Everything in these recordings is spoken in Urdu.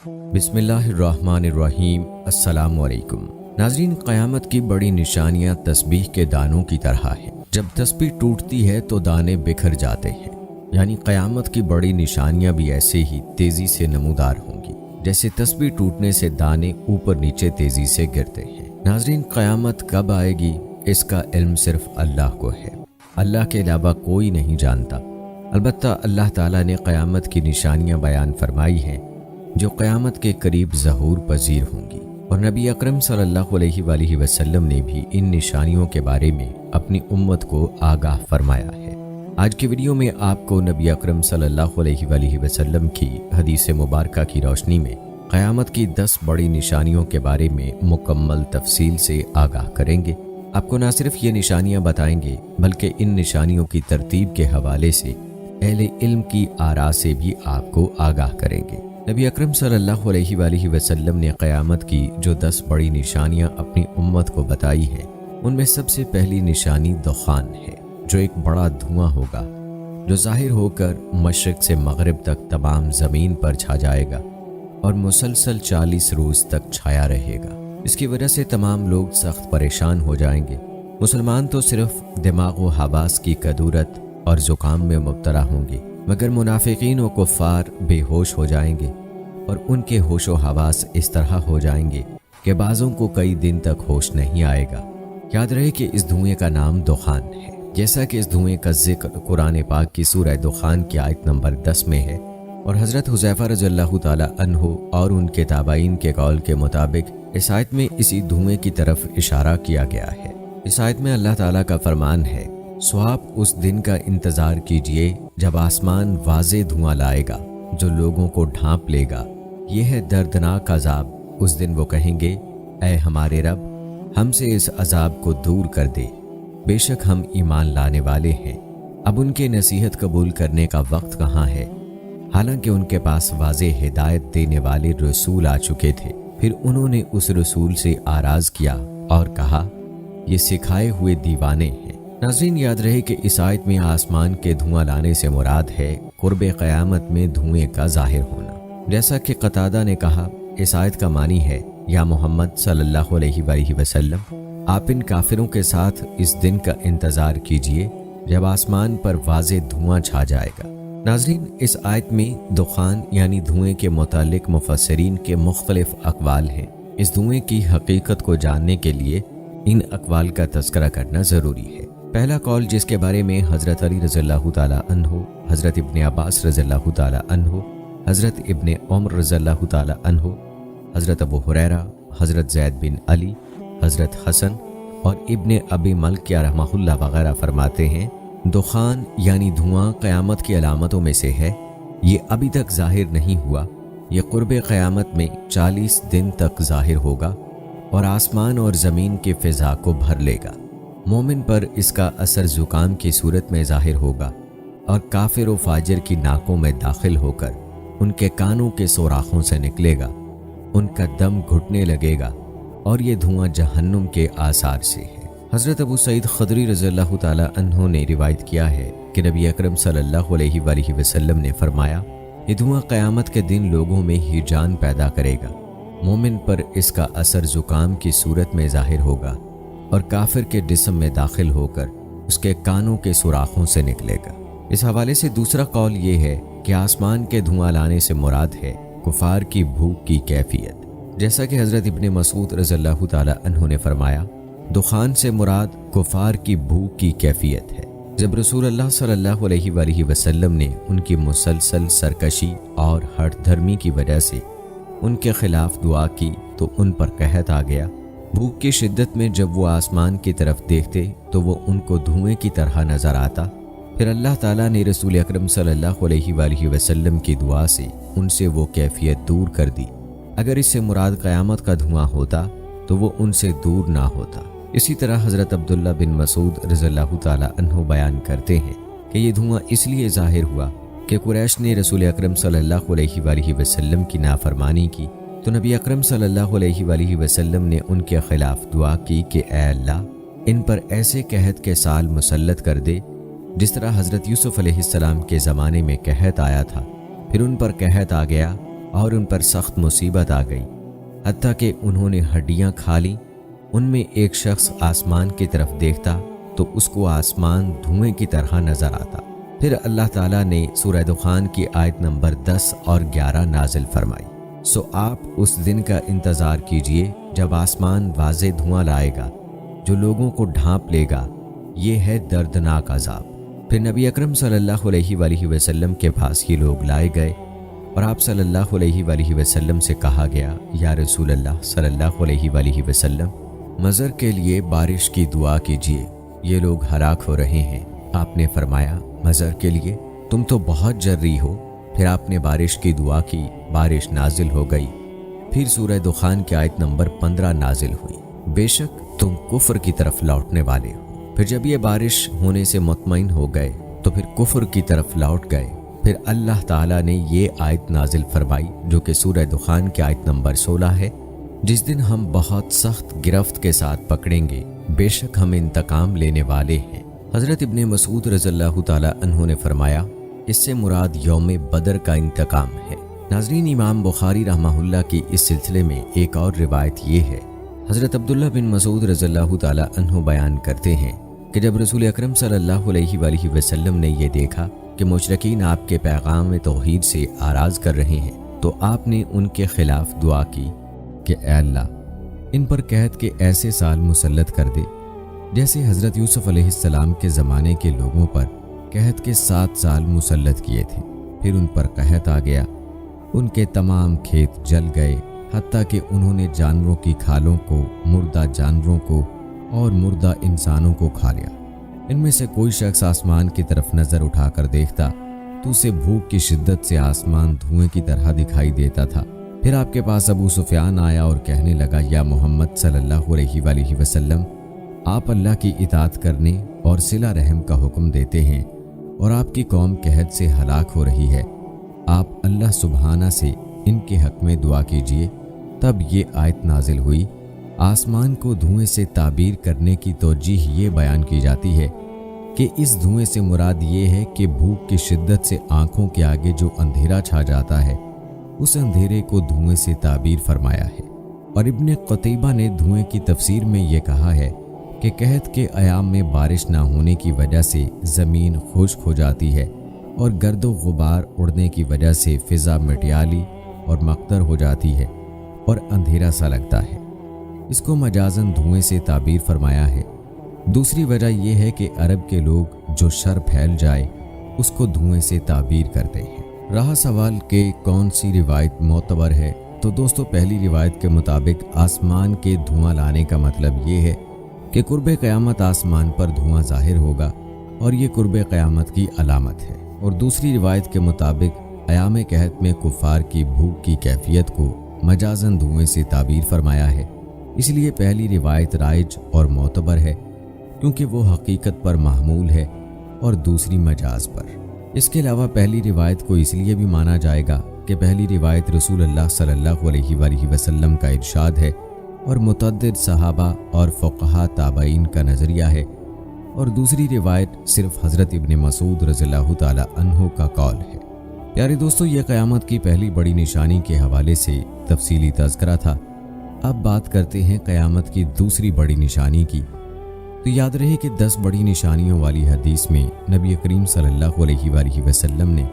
بسم اللہ الرحمن الرحیم۔ السلام علیکم ناظرین، قیامت کی بڑی نشانیاں تسبیح کے دانوں کی طرح ہیں۔ جب تسبیح ٹوٹتی ہے تو دانے بکھر جاتے ہیں، یعنی قیامت کی بڑی نشانیاں بھی ایسے ہی تیزی سے نمودار ہوں گی جیسے تسبیح ٹوٹنے سے دانے اوپر نیچے تیزی سے گرتے ہیں۔ ناظرین، قیامت کب آئے گی اس کا علم صرف اللہ کو ہے، اللہ کے علاوہ کوئی نہیں جانتا۔ البتہ اللہ تعالیٰ نے قیامت کی نشانیاں بیان فرمائی ہیں جو قیامت کے قریب ظہور پذیر ہوں گی، اور نبی اکرم صلی اللہ علیہ وآلہ وسلم نے بھی ان نشانیوں کے بارے میں اپنی امت کو آگاہ فرمایا ہے۔ آج کی ویڈیو میں آپ کو نبی اکرم صلی اللہ علیہ وآلہ وسلم کی حدیث مبارکہ کی روشنی میں قیامت کی 10 بڑی نشانیوں کے بارے میں مکمل تفصیل سے آگاہ کریں گے۔ آپ کو نہ صرف یہ نشانیاں بتائیں گے بلکہ ان نشانیوں کی ترتیب کے حوالے سے اہل علم کی آراء سے بھی آپ کو آگاہ کریں گے۔ نبی اکرم صلی اللہ علیہ وآلہ وسلم نے قیامت کی جو 10 بڑی نشانیاں اپنی امت کو بتائی ہیں، ان میں سب سے پہلی نشانی دخان ہے، جو ایک بڑا دھواں ہوگا جو ظاہر ہو کر مشرق سے مغرب تک تمام زمین پر چھا جائے گا اور مسلسل 40 روز تک چھایا رہے گا۔ اس کی وجہ سے تمام لوگ سخت پریشان ہو جائیں گے۔ مسلمان تو صرف دماغ و حواس کی کدورت اور زکام میں مبتلا ہوں گے، مگر منافقین و کفار بے ہوش ہو جائیں گے، اور ان کے ہوش و حواس اس طرح ہو جائیں گے کہ بعضوں کو کئی دن تک ہوش نہیں آئے گا۔ یاد رہے کہ اس دھوئیں کا نام دخان ہے، جیسا کہ اس دھوئیں کا ذکر قرآن پاک کی سورہ دخان کی آیت نمبر 10 میں ہے، اور حضرت حذیفہ رضی اللہ تعالی عنہ اور ان کے تابعین کے قول کے مطابق اس آیت میں اسی دھوئیں کی طرف اشارہ کیا گیا ہے۔ اس آیت میں اللہ تعالیٰ کا فرمان ہے، سو آپ اس دن کا انتظار کیجئے جب آسمان واضح دھواں لائے گا جو لوگوں کو ڈھانپ لے گا۔ یہ ہے دردناک عذاب۔ اس دن وہ کہیں گے، اے ہمارے رب، ہم سے اس عذاب کو دور کر دے، بے شک ہم ایمان لانے والے ہیں۔ اب ان کے نصیحت قبول کرنے کا وقت کہاں ہے، حالانکہ ان کے پاس واضح ہدایت دینے والے رسول آ چکے تھے۔ پھر انہوں نے اس رسول سے اعراض کیا اور کہا، یہ سکھائے ہوئے دیوانے ہیں۔ ناظرین، یاد رہے کہ اس آیت میں آسمان کے دھواں لانے سے مراد ہے قرب قیامت میں دھوئیں کا ظاہر ہونا۔ جیسا کہ قتادہ نے کہا، اس آیت کا معنی ہے، یا محمد صلی اللہ علیہ وآلہ وسلم، آپ ان کافروں کے ساتھ اس دن کا انتظار کیجئے جب آسمان پر واضح دھواں چھا جائے گا۔ ناظرین، اس آیت میں دخان یعنی دھوئیں کے متعلق مفسرین کے مختلف اقوال ہیں۔ اس دھوئیں کی حقیقت کو جاننے کے لیے ان اقوال کا تذکرہ کرنا ضروری ہے۔ پہلا قول جس کے بارے میں حضرت علی رضی اللہ تعالی عنہ، حضرت ابن عباس رضی اللہ تعالی عنہ، حضرت ابن عمر رضی اللہ تعالی عنہ، حضرت ابو ہریرہ، حضرت زید بن علی، حضرت حسن اور ابن ابی ملکیہ رحمہ اللہ وغیرہ فرماتے ہیں، دخان یعنی دھواں قیامت کی علامتوں میں سے ہے۔ یہ ابھی تک ظاہر نہیں ہوا، یہ قرب قیامت میں 40 دن تک ظاہر ہوگا اور آسمان اور زمین کی فضا کو بھر لے گا۔ مومن پر اس کا اثر زکام کی صورت میں ظاہر ہوگا اور کافر و فاجر کی ناکوں میں داخل ہو کر ان کے کانوں کے سوراخوں سے نکلے گا، ان کا دم گھٹنے لگے گا، اور یہ دھواں جہنم کے آثار سے ہے۔ حضرت ابو سعید خدری رضی اللہ تعالی عنہ نے روایت کیا ہے کہ نبی اکرم صلی اللہ علیہ وآلہ وسلم نے فرمایا، یہ دھواں قیامت کے دن لوگوں میں ہیجان پیدا کرے گا۔ مومن پر اس کا اثر زکام کی صورت میں ظاہر ہوگا اور کافر کے جسم میں داخل ہو کر اس کے کانوں کے سوراخوں سے نکلے گا۔ اس حوالے سے دوسرا قول یہ ہے کہ آسمان کے دھواں لانے سے مراد ہے کفار کی بھوک کی کیفیت، جیسا کہ حضرت ابن مسعود رضی اللہ تعالی عنہ نے فرمایا، دخان سے مراد کفار کی بھوک کی کیفیت ہے۔ جب رسول اللہ صلی اللہ علیہ وآلہ وسلم نے ان کی مسلسل سرکشی اور ہٹ دھرمی کی وجہ سے ان کے خلاف دعا کی تو ان پر قحط آ گیا۔ بھوک کی شدت میں جب وہ آسمان کی طرف دیکھتے تو وہ ان کو دھوئیں کی طرح نظر آتا۔ پھر اللہ تعالیٰ نے رسول اکرم صلی اللہ علیہ وآلہ وسلم کی دعا سے ان سے وہ کیفیت دور کر دی۔ اگر اس سے مراد قیامت کا دھواں ہوتا تو وہ ان سے دور نہ ہوتا۔ اسی طرح حضرت عبداللہ بن مسعود رضی اللہ تعالی عنہ بیان کرتے ہیں کہ یہ دھواں اس لیے ظاہر ہوا کہ قریش نے رسول اکرم صلی اللہ علیہ وآلہ وسلم کی نافرمانی کی، تو نبی اکرم صلی اللہ علیہ وآلہ وسلم نے ان کے خلاف دعا کی کہ اے اللہ، ان پر ایسے قحط کے سال مسلط کر دے جس طرح حضرت یوسف علیہ السلام کے زمانے میں قحط آیا تھا، پھر ان پر قحط آ گیا اور ان پر سخت مصیبت آ گئی، حتیٰ کہ انہوں نے ہڈیاں کھا لیں۔ ان میں ایک شخص آسمان کی طرف دیکھتا تو اس کو آسمان دھوئیں کی طرح نظر آتا۔ پھر اللہ تعالیٰ نے سورہ دخان کی آیت نمبر 10 اور 11 نازل فرمائی، سو آپ اس دن کا انتظار کیجئے جب آسمان واضح دھواں لائے گا جو لوگوں کو ڈھانپ لے گا، یہ ہے دردناک عذاب۔ پھر نبی اکرم صلی اللہ علیہ وآلہ وسلم کے پاس یہ لوگ لائے گئے اور آپ صلی اللہ علیہ وآلہ وسلم سے کہا گیا، یا رسول اللہ صلی اللہ علیہ وآلہ وسلم، مطر کے لیے بارش کی دعا کیجیے، یہ لوگ ہلاک ہو رہے ہیں۔ آپ نے فرمایا، مطر کے لیے؟ تم تو بہت جرری ہو۔ پھر آپ نے بارش کی دعا کی، بارش نازل ہو گئی۔ پھر سورہ دخان کی آیت نمبر 15 نازل ہوئی، بے شک تم کفر کی طرف لوٹنے والے ہو۔ پھر جب یہ بارش ہونے سے مطمئن ہو گئے تو پھر کفر کی طرف لوٹ گئے۔ پھر اللہ تعالیٰ نے یہ آیت نازل فرمائی جو کہ سورہ دخان کی آیت نمبر 16 ہے، جس دن ہم بہت سخت گرفت کے ساتھ پکڑیں گے، بے شک ہم انتقام لینے والے ہیں۔ حضرت ابن مسعود رضی اللہ تعالیٰ عنہ نے فرمایا، اس سے مراد یوم بدر کا انتقام ہے۔ ناظرین، امام بخاری رحمہ اللہ کی اس سلسلے میں ایک اور روایت یہ ہے، حضرت عبداللہ بن مسعود رضی اللہ تعالیٰ عنہ بیان کرتے ہیں کہ جب رسول اکرم صلی اللہ علیہ وآلہ وسلم نے یہ دیکھا کہ مشرکین آپ کے پیغام توحید سے آراز کر رہے ہیں تو آپ نے ان کے خلاف دعا کی کہ اے اللہ، ان پر قحط کے ایسے سال مسلط کر دے جیسے حضرت یوسف علیہ السلام کے زمانے کے لوگوں پر قحط کے 7 سال مسلط کیے تھے۔ پھر ان پر قحط آ گیا، ان کے تمام کھیت جل گئے، حتیٰ کہ انہوں نے جانوروں کی کھالوں کو، مردہ جانوروں کو اور مردہ انسانوں کو کھا لیا۔ ان میں سے کوئی شخص آسمان کی طرف نظر اٹھا کر دیکھتا تو اسے بھوک کی شدت سے آسمان دھوئیں کی طرح دکھائی دیتا تھا۔ پھر آپ کے پاس ابو سفیان آیا اور کہنے لگا، یا محمد صلی اللہ علیہ وآلہ وسلم، آپ اللہ کی اطاعت کرنے اور صلہ رحم کا حکم دیتے ہیں اور آپ کی قوم قحط سے ہلاک ہو رہی ہے، آپ اللہ سبحانہ سے ان کے حق میں دعا کیجیے۔ تب یہ آیت نازل ہوئی۔ آسمان کو دھوئیں سے تعبیر کرنے کی توجیہ یہ بیان کی جاتی ہے کہ اس دھوئیں سے مراد یہ ہے کہ بھوک کی شدت سے آنکھوں کے آگے جو اندھیرا چھا جاتا ہے، اس اندھیرے کو دھوئیں سے تعبیر فرمایا ہے۔ اور ابن قتیبہ نے دھوئیں کی تفسیر میں یہ کہا ہے کہ قحط کے ایام میں بارش نہ ہونے کی وجہ سے زمین خشک ہو جاتی ہے اور گرد و غبار اڑنے کی وجہ سے فضا مٹیالی اور مقدر ہو جاتی ہے اور اندھیرا سا لگتا ہے۔ اس کو مجازاً دھوئیں سے تعبیر فرمایا ہے۔ دوسری وجہ یہ ہے کہ عرب کے لوگ جو شر پھیل جائے اس کو دھوئیں سے تعبیر کرتے ہیں۔ رہا سوال کہ کون سی روایت معتبر ہے، تو دوستو پہلی روایت کے مطابق آسمان کے دھواں لانے کا مطلب یہ ہے کہ قرب قیامت آسمان پر دھواں ظاہر ہوگا اور یہ قرب قیامت کی علامت ہے۔ اور دوسری روایت کے مطابق ایام قحط میں کفار کی بھوک کی کیفیت کو مجازاً دھوئیں سے تعبیر فرمایا ہے، اس لیے پہلی روایت رائج اور معتبر ہے کیونکہ وہ حقیقت پر محمول ہے اور دوسری مجاز پر۔ اس کے علاوہ پہلی روایت کو اس لیے بھی مانا جائے گا کہ پہلی روایت رسول اللہ صلی اللہ علیہ وآلہ وسلم کا ارشاد ہے اور متعدد صحابہ اور فقہاء تابعین کا نظریہ ہے، اور دوسری روایت صرف حضرت ابن مسعود رضی اللہ تعالی عنہ کا قول ہے۔ پیارے دوستو، یہ قیامت کی پہلی بڑی نشانی کے حوالے سے تفصیلی تذکرہ تھا۔ اب بات کرتے ہیں قیامت کی دوسری بڑی نشانی کی۔ تو یاد رہے کہ 10 بڑی نشانیوں والی حدیث میں نبی کریم صلی اللہ علیہ وآلہ وسلم نے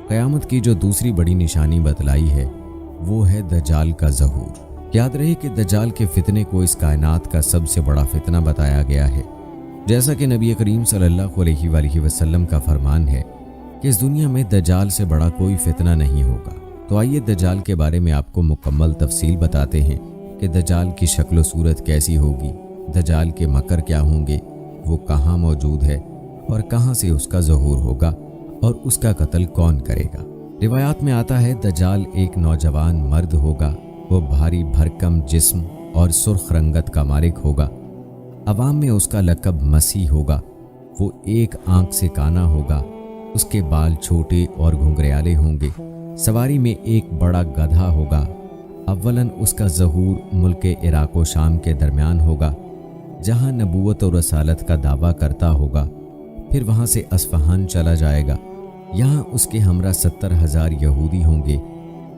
قیامت کی جو دوسری بڑی نشانی بتلائی ہے وہ ہے دجال کا ظہور۔ یاد رہے کہ دجال کے فتنے کو اس کائنات کا سب سے بڑا فتنہ بتایا گیا ہے، جیسا کہ نبی کریم صلی اللہ علیہ وآلہ وسلم کا فرمان ہے کہ اس دنیا میں دجال سے بڑا کوئی فتنہ نہیں ہوگا۔ تو آئیے دجال کے بارے میں آپ کو مکمل تفصیل بتاتے ہیں کہ دجال کی شکل و صورت کیسی ہوگی، دجال کے مکر کیا ہوں گے، وہ کہاں موجود ہے اور کہاں سے اس کا ظہور ہوگا اور اس کا قتل کون کرے گا۔ روایات میں آتا ہے دجال ایک نوجوان مرد ہوگا، وہ بھاری بھرکم جسم اور سرخ رنگت کا مالک ہوگا، عوام میں اس کا لقب مسیح ہوگا، وہ ایک آنکھ سے کانا ہوگا، اس کے بال چھوٹے اور گھنگریالے ہوں گے، سواری میں ایک بڑا گدھا ہوگا۔ اولاً اس کا ظہور ملک عراق و شام کے درمیان ہوگا جہاں نبوت اور رسالت کا دعویٰ کرتا ہوگا، پھر وہاں سے اصفہان چلا جائے گا، یہاں اس کے ہمراہ 70,000 یہودی ہوں گے،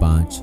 5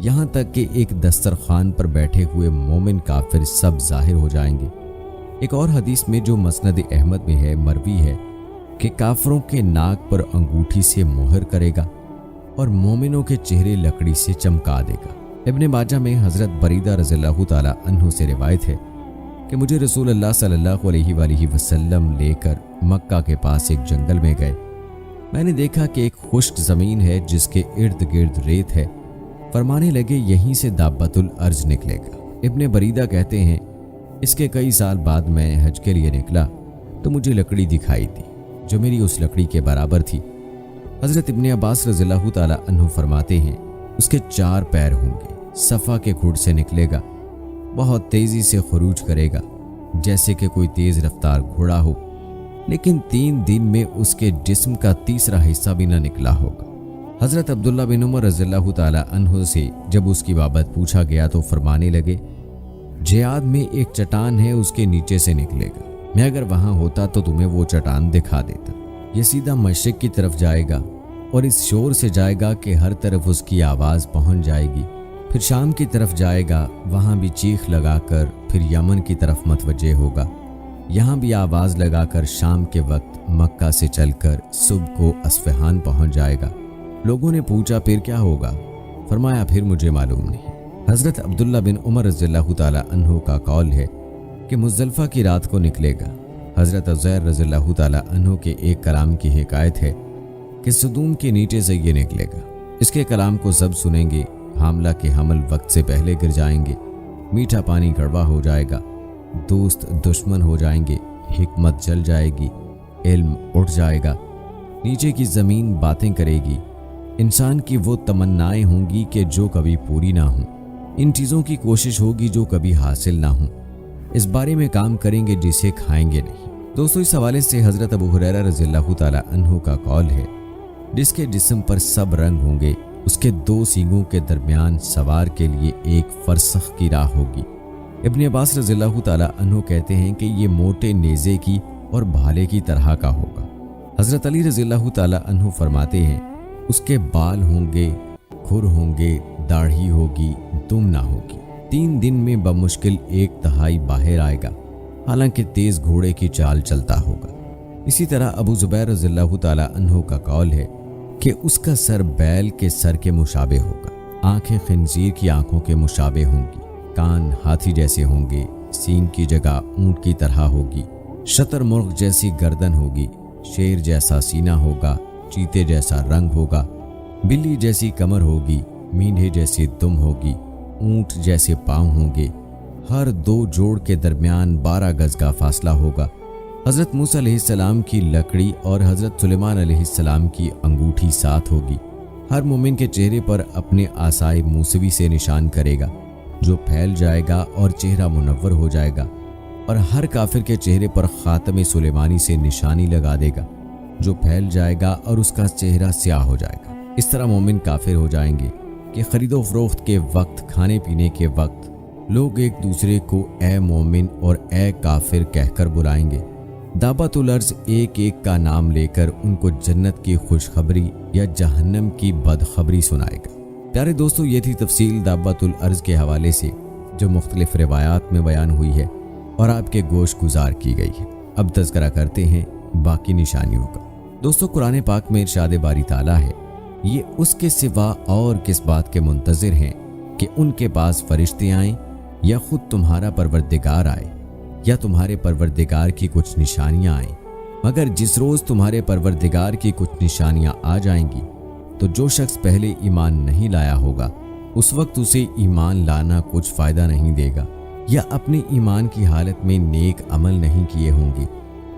یہاں تک کہ ایک دسترخوان پر بیٹھے ہوئے مومن کافر سب ظاہر ہو جائیں گے۔ ایک اور حدیث میں جو مسند احمد میں ہے مروی ہے کہ کافروں کے ناک پر انگوٹھی سے مہر کرے گا اور مومنوں کے چہرے لکڑی سے چمکا دے گا۔ ابن ماجہ میں حضرت بریدہ رضی اللہ تعالی عنہ سے روایت ہے کہ مجھے رسول اللہ صلی اللہ علیہ وآلہ وسلم لے کر مکہ کے پاس ایک جنگل میں گئے۔ میں نے دیکھا کہ ایک خشک زمین ہے جس کے ارد گرد ریت ہے۔ فرمانے لگے یہیں سے دابۃ الارض نکلے گا۔ ابن بریدہ کہتے ہیں اس کے کئی سال بعد میں حج کے لیے نکلا تو مجھے لکڑی دکھائی دی جو میری اس لکڑی کے برابر تھی۔ حضرت ابن عباس رضی اللہ تعالی عنہ فرماتے ہیں اس کے 4 پیر ہوں گے، صفا کے کھڈ سے نکلے گا، بہت تیزی سے خروج کرے گا جیسے کہ کوئی تیز رفتار گھوڑا ہو، لیکن 3 دن میں اس کے جسم کا تیسرا حصہ بھی نہ نکلا ہوگا۔ حضرت عبداللہ بن عمر رضی اللہ تعالی عنہ سے جب اس کی بابت پوچھا گیا تو فرمانے لگے جہاد میں ایک چٹان ہے، اس کے نیچے سے نکلے گا، میں اگر وہاں ہوتا تو تمہیں وہ چٹان دکھا دیتا۔ یہ سیدھا مشرق کی طرف جائے گا اور اس شور سے جائے گا کہ ہر طرف اس کی آواز پہنچ جائے گی، پھر شام کی طرف جائے گا، وہاں بھی چیخ لگا کر پھر یمن کی طرف متوجہ ہوگا، یہاں بھی آواز لگا کر شام کے وقت مکہ سے چل کر صبح کو اصفہان پہنچ جائے گا۔ لوگوں نے پوچھا پھر کیا ہوگا؟ فرمایا پھر مجھے معلوم نہیں۔ حضرت عبداللہ بن عمر رضی اللہ تعالی عنہ کا قول ہے کہ مزدلفہ کی رات کو نکلے گا۔ حضرت عزیر رضی اللہ تعالی عنہ کے ایک کلام کی حکایت ہے کہ صدوم کے نیچے سے یہ نکلے گا، اس کے کلام کو سب سنیں گے، حاملہ کے حمل وقت سے پہلے گر جائیں گے، میٹھا پانی کڑوا ہو جائے گا، دوست دشمن ہو جائیں گے، حکمت جل جائے گی، علم اٹھ جائے گا، نیچے کی زمین باتیں کرے گی، انسان کی وہ تمنائیں ہوں گی کہ جو کبھی پوری نہ ہوں، ان چیزوں کی کوشش ہوگی جو کبھی حاصل نہ ہوں، اس بارے میں کام کریں گے جسے کھائیں گے نہیں۔ دوستو اس حوالے سے حضرت ابو ہریرہ رضی اللہ تعالی عنہ کا قول ہے جس کے جسم پر سب رنگ ہوں گے، اس کے 2 سینگوں کے درمیان سوار کے لیے ایک فرسخ کی راہ ہوگی۔ ابن عباس رضی اللہ تعالی عنہ کہتے ہیں کہ یہ موٹے نیزے کی اور بھالے کی طرح کا ہوگا۔ حضرت علی رضی اللہ تعالی عنہ فرماتے ہیں اس کے بال ہوں گے، کھر ہوں گے، داڑھی ہوگی، دم نہ ہوگی، 3 دن میں بمشکل 1/3 باہر آئے گا، حالانکہ تیز گھوڑے کی چال چلتا ہوگا۔ اسی طرح ابو زبیر رضی اللہ تعالی عنہ کا قول ہے کہ اس کا سر بیل کے سر کے مشابہ ہوگا، آنکھیں خنزیر کی آنکھوں کے مشابہ ہوں گی، کان ہاتھی جیسے ہوں گے، سینگ کی جگہ اونٹ کی طرح ہوگی، شتر مرغ جیسی گردن ہوگی، شیر جیسا سینہ ہوگا، چیتے جیسا رنگ ہوگا، بلی جیسی کمر ہوگی، مینڈھے جیسی دم ہوگی، اونٹ جیسے پاؤں ہوں گے، ہر 2 جوڑ کے درمیان 12 گز کا فاصلہ ہوگا۔ حضرت موسیٰ علیہ السلام کی لکڑی اور حضرت سلیمان علیہ السلام کی انگوٹھی ساتھ ہوگی۔ ہر مومن کے چہرے پر اپنے عصائے موسوی سے نشان کرے گا جو پھیل جائے گا اور چہرہ منور ہو جائے گا، اور ہر کافر کے چہرے پر خاتم سلیمانی سے نشانی لگا دے گا جو پھیل جائے گا اور اس کا چہرہ سیاہ ہو جائے گا۔ اس طرح مومن کافر ہو جائیں گے کہ خرید و فروخت کے وقت، کھانے پینے کے وقت لوگ ایک دوسرے کو اے مومن اور اے کافر کہہ کر بلائیں گے۔ دابۃ الارض ایک ایک کا نام لے کر ان کو جنت کی خوشخبری یا جہنم کی بدخبری سنائے گا۔ پیارے دوستو، یہ تھی تفصیل دابۃ الارض کے حوالے سے جو مختلف روایات میں بیان ہوئی ہے اور آپ کے گوش گزار کی گئی ہے۔ اب تذکرہ کرتے ہیں باقی نشانیوں کا۔ دوستو، قرآن پاک میں ارشاد باری تعالیٰ ہے یہ اس کے سوا اور کس بات کے منتظر ہیں کہ ان کے پاس فرشتے آئیں یا خود تمہارا پروردگار آئے یا تمہارے پروردگار کی کچھ نشانیاں آئیں، مگر جس روز تمہارے پروردگار کی کچھ نشانیاں آ جائیں گی تو جو شخص پہلے ایمان نہیں لایا ہوگا اس وقت اسے ایمان لانا کچھ فائدہ نہیں دے گا، یا اپنے ایمان کی حالت میں نیک عمل نہیں کیے ہوں گے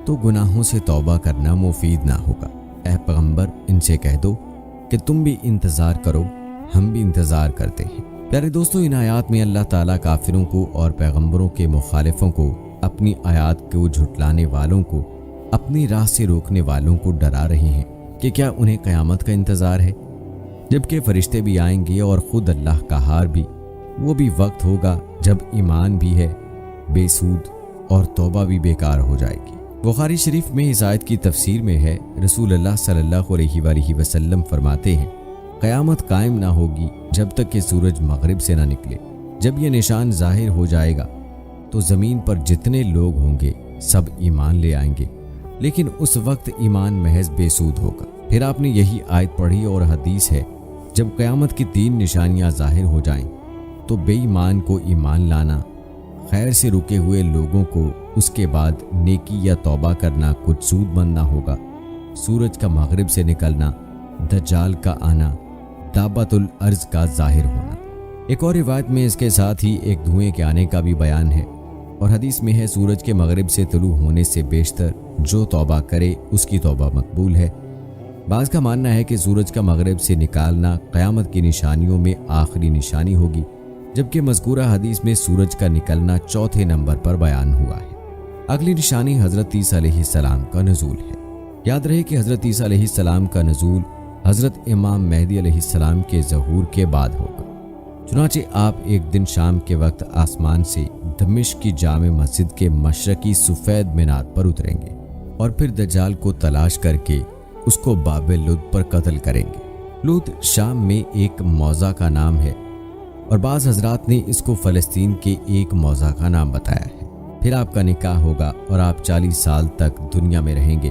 تو گناہوں سے توبہ کرنا مفید نہ ہوگا۔ اے پیغمبر، ان سے کہہ دو کہ تم بھی انتظار کرو، ہم بھی انتظار کرتے ہیں۔ پیارے دوستو، ان آیات میں اللہ تعالیٰ کافروں کو اور پیغمبروں کے مخالفوں کو، اپنی آیات کو جھٹلانے والوں کو، اپنی راہ سے روکنے والوں کو ڈرا رہے ہیں کہ کیا انہیں قیامت کا انتظار ہے، جبکہ فرشتے بھی آئیں گے اور خود اللہ کا ہار بھی۔ وہ بھی وقت ہوگا جب ایمان بھی ہے بے سود اور توبہ بھی بیکار ہو جائے گی۔ بخاری شریف میں اس آیت کی تفسیر میں ہے، رسول اللہ صلی اللہ علیہ وآلہ وسلم فرماتے ہیں قیامت قائم نہ ہوگی جب تک کہ سورج مغرب سے نہ نکلے۔ جب یہ نشان ظاہر ہو جائے گا تو زمین پر جتنے لوگ ہوں گے سب ایمان لے آئیں گے، لیکن اس وقت ایمان محض بے سود ہوگا۔ پھر آپ نے یہی آیت پڑھی اور حدیث ہے، جب قیامت کی 3 نشانیاں ظاہر ہو جائیں تو بے ایمان کو ایمان لانا، خیر سے رکے ہوئے لوگوں کو اس کے بعد نیکی یا توبہ کرنا کچھ سود مند نہ ہوگا، سورج کا مغرب سے نکلنا، دجال کا آنا، دابت الارض کا ظاہر ہونا۔ ایک اور روایت میں اس کے ساتھ ہی ایک دھوئیں کے آنے کا بھی بیان ہے، اور حدیث میں ہے سورج کے مغرب سے طلوع ہونے سے بیشتر جو توبہ کرے اس کی توبہ مقبول ہے۔ بعض کا ماننا ہے کہ سورج کا مغرب سے نکالنا قیامت کی نشانیوں میں آخری نشانی ہوگی، جبکہ مذکورہ حدیث میں سورج کا نکلنا 4 نمبر پر بیان ہوا ہے۔ اگلی نشانی حضرت عیسیٰ علیہ السلام کا نزول ہے۔ یاد رہے کہ حضرت عیسیٰ علیہ السلام کا نزول حضرت امام مہدی علیہ السلام کے ظہور کے بعد ہوگا۔ چنانچہ آپ ایک دن شام کے وقت آسمان سے دمشق کی جامع مسجد کے مشرقی سفید مینار پر اتریں گے اور پھر دجال کو تلاش کر کے اس کو باب لد پر قتل کریں گے۔ لد شام میں ایک موضع کا نام ہے، اور بعض حضرات نے اس کو فلسطین کے ایک موضع کا نام بتایا ہے۔ پھر آپ کا نکاح ہوگا اور آپ 40 سال تک دنیا میں رہیں گے،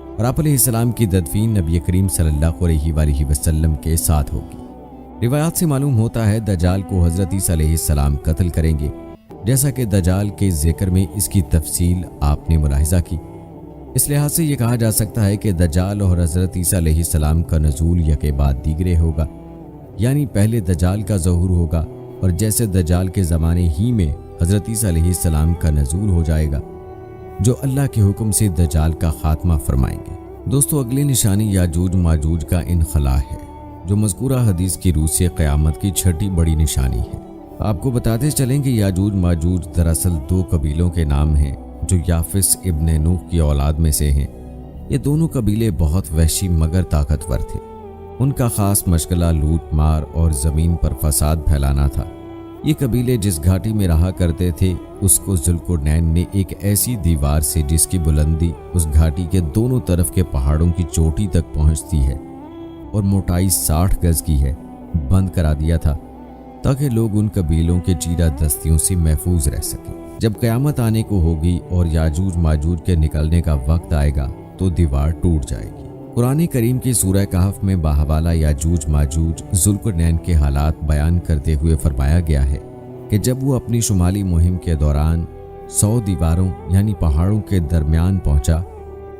اور آپ علیہ السلام کی تدفین نبی کریم صلی اللہ علیہ وآلہ وسلم کے ساتھ ہوگی۔ روایات سے معلوم ہوتا ہے دجال کو حضرت عیسیٰ علیہ السلام قتل کریں گے، جیسا کہ دجال کے ذکر میں اس کی تفصیل آپ نے ملاحظہ کی۔ اس لحاظ سے یہ کہا جا سکتا ہے کہ دجال اور حضرت عیسیٰ علیہ السلام کا نزول یکے بعد دیگرے ہوگا، یعنی پہلے دجال کا ظہور ہوگا، اور جیسے دجال کے زمانے ہی میں حضرت عیسیٰ علیہ السلام کا نزول ہو جائے گا، جو اللہ کے حکم سے دجال کا خاتمہ فرمائیں گے۔ دوستو، اگلی نشانی یاجوج ماجوج کا انخلاء ہے، جو مذکورہ حدیث کی روح سے قیامت کی 6 بڑی نشانی ہے۔ آپ کو بتاتے چلیں کہ یاجوج ماجوج دراصل 2 قبیلوں کے نام ہیں جو یافس ابن نوح کی اولاد میں سے ہیں۔ یہ دونوں قبیلے بہت وحشی مگر طاقتور تھے۔ ان کا خاص مشغلہ لوٹ مار اور زمین پر فساد پھیلانا تھا۔ یہ قبیلے جس گھاٹی میں رہا کرتے تھے، اس کو ذوالقرنین نے ایک ایسی دیوار سے جس کی بلندی اس گھاٹی کے دونوں طرف کے پہاڑوں کی چوٹی تک پہنچتی ہے اور موٹائی 60 گز کی ہے، بند کرا دیا تھا تاکہ لوگ ان قبیلوں کے چیرہ دستیوں سے محفوظ رہ سکیں۔ جب قیامت آنے کو ہوگی اور یاجوج ماجوج کے نکلنے کا وقت آئے گا تو دیوار ٹوٹ جائے گی۔ قرآن کریم کی سورہ کہف میں باحوالہ یاجوج ماجوج ذوالقرنین کے حالات بیان کرتے ہوئے فرمایا گیا ہے کہ جب وہ اپنی شمالی مہم کے دوران 100 دیواروں یعنی پہاڑوں کے درمیان پہنچا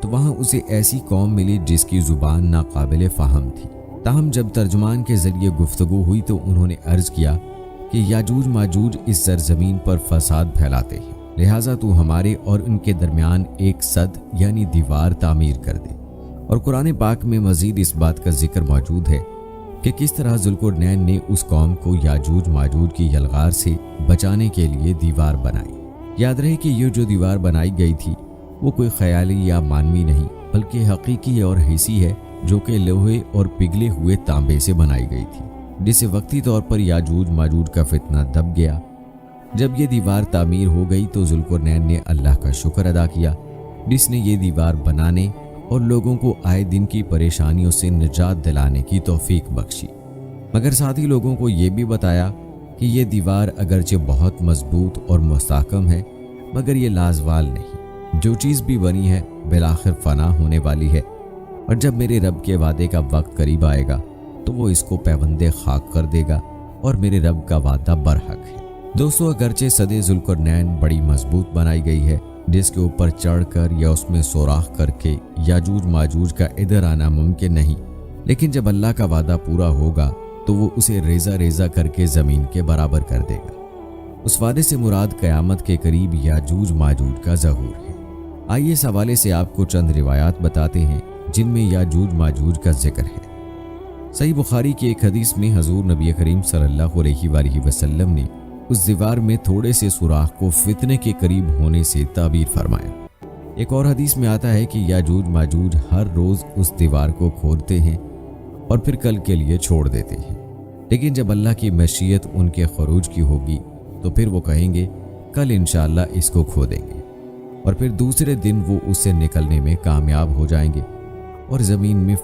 تو وہاں اسے ایسی قوم ملی جس کی زبان ناقابل فہم تھی۔ تاہم جب ترجمان کے ذریعے گفتگو ہوئی تو انہوں نے عرض کیا کہ یاجوج ماجوج اس سرزمین پر فساد پھیلاتے ہیں، لہٰذا تو ہمارے اور ان کے درمیان ایک سد یعنی دیوار تعمیر کر دے۔ اور قرآن پاک میں مزید اس بات کا ذکر موجود ہے کہ کس طرح ذوالقرنین نے اس قوم کو یاجوج ماجوج کی یلغار سے بچانے کے لیے دیوار بنائی۔ یاد رہے کہ یہ جو دیوار بنائی گئی تھی وہ کوئی خیالی یا مانوی نہیں بلکہ حقیقی اور حسی ہے، جو کہ لوہے اور پگھلے ہوئے تانبے سے بنائی گئی تھی، جسے وقتی طور پر یاجوج ماجوج کا فتنہ دب گیا۔ جب یہ دیوار تعمیر ہو گئی تو ذوالقرنین نے اللہ کا شکر ادا کیا جس نے یہ دیوار بنانے اور لوگوں کو آئے دن کی پریشانیوں سے نجات دلانے کی توفیق بخشی، مگر ساتھ ہی لوگوں کو یہ بھی بتایا کہ یہ دیوار اگرچہ بہت مضبوط اور مستحکم ہے مگر یہ لازوال نہیں، جو چیز بھی بنی ہے بالآخر فنا ہونے والی ہے، اور جب میرے رب کے وعدے کا وقت قریب آئے گا تو وہ اس کو پیوند خاک کر دے گا، اور میرے رب کا وعدہ برحق ہے۔ دوستو، اگرچہ سد ذوالقرنین بڑی مضبوط بنائی گئی ہے جس کے اوپر چڑھ کر یا اس میں سوراخ کر کے یاجوج ماجوج کا ادھر آنا ممکن نہیں، لیکن جب اللہ کا وعدہ پورا ہوگا تو وہ اسے ریزہ ریزہ کر کے زمین کے برابر کر دے گا۔ اس وعدے سے مراد قیامت کے قریب یاجوج ماجوج کا ظہور ہے۔ آئیے اس حوالے سے آپ کو چند روایات بتاتے ہیں جن میں یاجوج ماجوج کا ذکر ہے۔ صحیح بخاری کی ایک حدیث میں حضور نبی کریم صلی اللہ علیہ وآلہ وسلم نے اس دیوار میں تھوڑے سے سوراخ کو فتنے کے قریب ہونے سے تعبیر فرمایا۔ ایک اور حدیث میں آتا ہے کہ یاجوج ماجوج ہر روز اس دیوار کو کھودتے ہیں اور پھر کل کے لیے چھوڑ دیتے ہیں، لیکن جب اللہ کی مشیت ان کے خروج کی ہوگی تو پھر وہ کہیں گے کل انشاءاللہ اس کو کھودیں گے، اور پھر دوسرے دن وہ اس سے نکلنے میں کامیاب ہو جائیں گے اور زمین میں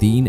3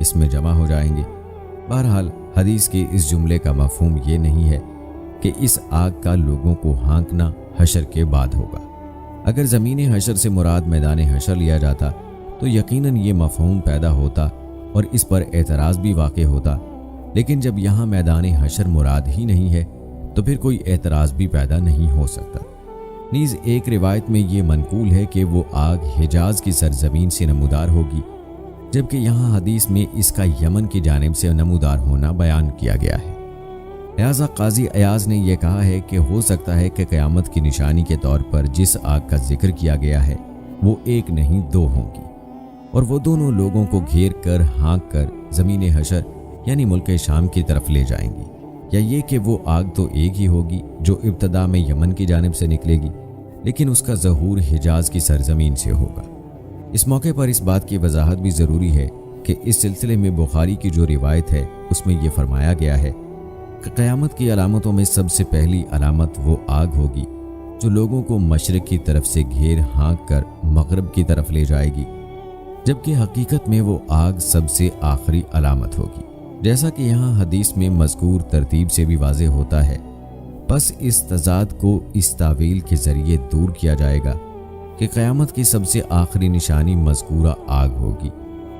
اس میں جمع ہو جائیں گے۔ بہرحال حدیث کے اس جملے کا مفہوم یہ نہیں ہے کہ اس آگ کا لوگوں کو ہانکنا حشر کے بعد ہوگا۔ اگر زمین حشر سے مراد میدان حشر لیا جاتا تو یقیناً یہ مفہوم پیدا ہوتا اور اس پر اعتراض بھی واقع ہوتا، لیکن جب یہاں میدان حشر مراد ہی نہیں ہے تو پھر کوئی اعتراض بھی پیدا نہیں ہو سکتا۔ نیز ایک روایت میں یہ منقول ہے کہ وہ آگ حجاز کی سرزمین سے نمودار ہوگی، جبکہ یہاں حدیث میں اس کا یمن کی جانب سے نمودار ہونا بیان کیا گیا ہے۔ لہذا قاضی ایاز نے یہ کہا ہے کہ ہو سکتا ہے کہ قیامت کی نشانی کے طور پر جس آگ کا ذکر کیا گیا ہے وہ ایک نہیں دو ہوں گی، اور وہ دونوں لوگوں کو گھیر کر ہانک کر زمین حشر یعنی ملک شام کی طرف لے جائیں گی، یا یہ کہ وہ آگ تو ایک ہی ہوگی جو ابتدا میں یمن کی جانب سے نکلے گی، لیکن اس کا ظہور حجاز کی سرزمین سے ہوگا۔ اس موقع پر اس بات کی وضاحت بھی ضروری ہے کہ اس سلسلے میں بخاری کی جو روایت ہے اس میں یہ فرمایا گیا ہے کہ قیامت کی علامتوں میں سب سے پہلی علامت وہ آگ ہوگی جو لوگوں کو مشرق کی طرف سے گھیر ہانک کر مغرب کی طرف لے جائے گی، جبکہ حقیقت میں وہ آگ سب سے آخری علامت ہوگی، جیسا کہ یہاں حدیث میں مذکور ترتیب سے بھی واضح ہوتا ہے۔ بس اس تضاد کو اس تعویل کے ذریعے دور کیا جائے گا کہ قیامت کی سب سے آخری نشانی مذکورہ آگ ہوگی،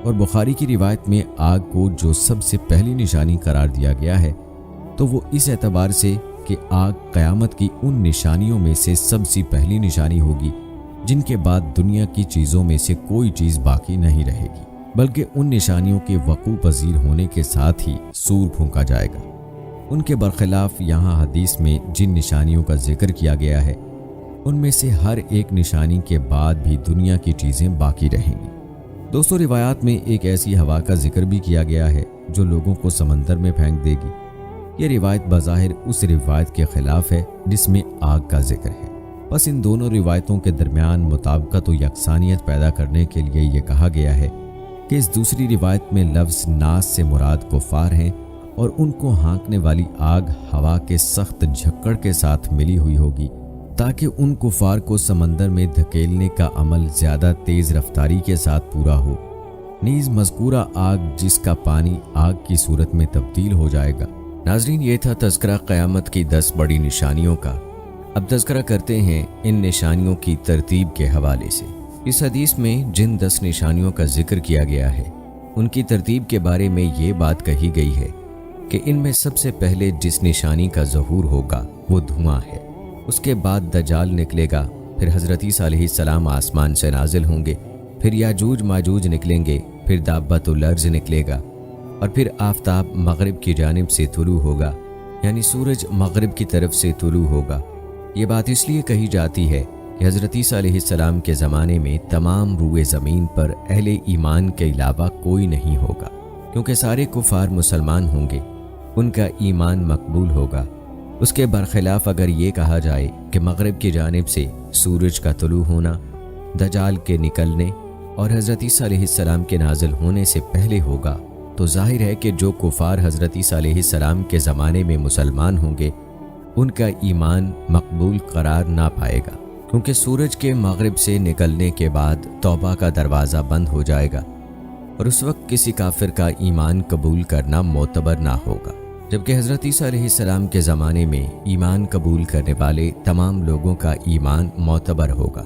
اور بخاری کی روایت میں آگ کو جو سب سے پہلی نشانی قرار دیا گیا ہے تو وہ اس اعتبار سے کہ آگ قیامت کی ان نشانیوں میں سے سب سے پہلی نشانی ہوگی جن کے بعد دنیا کی چیزوں میں سے کوئی چیز باقی نہیں رہے گی، بلکہ ان نشانیوں کے وقوع پذیر ہونے کے ساتھ ہی سور پھونکا جائے گا۔ ان کے برخلاف یہاں حدیث میں جن نشانیوں کا ذکر کیا گیا ہے ان میں سے ہر ایک نشانی کے بعد بھی دنیا کی چیزیں باقی رہیں گی۔ دوستوں، روایات میں ایک ایسی ہوا کا ذکر بھی کیا گیا ہے جو لوگوں کو سمندر میں پھینک دے گی۔ یہ روایت بظاہر اس روایت کے خلاف ہے جس میں آگ کا ذکر ہے۔ بس ان دونوں روایتوں کے درمیان مطابقت و یکسانیت پیدا کرنے کے لیے یہ کہا گیا ہے کہ اس دوسری روایت میں لفظ ناس سے مراد کفار ہیں اور ان کو ہانکنے والی آگ ہوا کے سخت جھکڑ کے ساتھ ملی ہوئی ہوگی تاکہ ان کفار کو سمندر میں دھکیلنے کا عمل زیادہ تیز رفتاری کے ساتھ پورا ہو۔ نیز مذکورہ آگ جس کا پانی آگ کی صورت میں تبدیل ہو جائے گا۔ ناظرین، یہ تھا تذکرہ قیامت کی 10 بڑی نشانیوں کا۔ اب تذکرہ کرتے ہیں ان نشانیوں کی ترتیب کے حوالے سے۔ اس حدیث میں جن 10 نشانیوں کا ذکر کیا گیا ہے ان کی ترتیب کے بارے میں یہ بات کہی گئی ہے کہ ان میں سب سے پہلے جس نشانی کا ظہور ہوگا وہ دھواں ہے، اس کے بعد دجال نکلے گا، پھر حضرت عیسیٰ علیہ السلام آسمان سے نازل ہوں گے، پھر یاجوج ماجوج نکلیں گے، پھر دابۃ الارض نکلے گا، اور پھر آفتاب مغرب کی جانب سے طلوع ہوگا، یعنی سورج مغرب کی طرف سے طلوع ہوگا۔ یہ بات اس لیے کہی جاتی ہے کہ حضرت عیسیٰ علیہ السلام کے زمانے میں تمام روئے زمین پر اہل ایمان کے علاوہ کوئی نہیں ہوگا، کیونکہ سارے کفار مسلمان ہوں گے، ان کا ایمان مقبول ہوگا۔ اس کے برخلاف اگر یہ کہا جائے کہ مغرب کی جانب سے سورج کا طلوع ہونا دجال کے نکلنے اور حضرت عیسیٰ علیہ السلام کے نازل ہونے سے پہلے ہوگا، تو ظاہر ہے کہ جو کفار حضرت عیسیٰ علیہ السلام کے زمانے میں مسلمان ہوں گے ان کا ایمان مقبول قرار نہ پائے گا، کیونکہ سورج کے مغرب سے نکلنے کے بعد توبہ کا دروازہ بند ہو جائے گا اور اس وقت کسی کافر کا ایمان قبول کرنا معتبر نہ ہوگا، جبکہ حضرت عیسیٰ علیہ السلام کے زمانے میں ایمان قبول کرنے والے تمام لوگوں کا ایمان معتبر ہوگا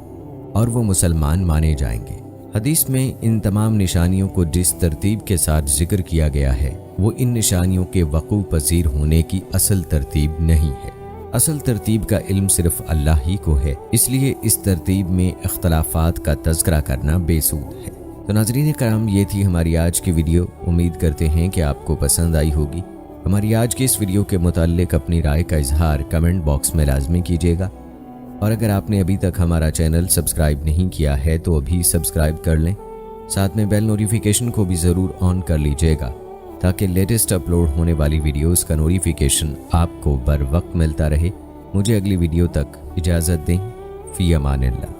اور وہ مسلمان مانے جائیں گے۔ حدیث میں ان تمام نشانیوں کو جس ترتیب کے ساتھ ذکر کیا گیا ہے وہ ان نشانیوں کے وقوع پذیر ہونے کی اصل ترتیب نہیں ہے۔ اصل ترتیب کا علم صرف اللہ ہی کو ہے، اس لیے اس ترتیب میں اختلافات کا تذکرہ کرنا بے سود ہے۔ تو ناظرین کرام، یہ تھی ہماری آج کی ویڈیو۔ امید کرتے ہیں کہ آپ کو پسند آئی ہوگی۔ ہماری آج کی اس ویڈیو کے متعلق اپنی رائے کا اظہار کمنٹ باکس میں لازمی کیجیے گا، اور اگر آپ نے ابھی تک ہمارا چینل سبسکرائب نہیں کیا ہے تو ابھی سبسکرائب کر لیں، ساتھ میں بیل نوٹیفیکیشن کو بھی ضرور آن کر لیجیے گا تاکہ لیٹسٹ اپلوڈ ہونے والی ویڈیوز کا نوٹیفیکیشن آپ کو بر وقت ملتا رہے۔ مجھے اگلی ویڈیو تک اجازت دیں۔ فی امان اللہ۔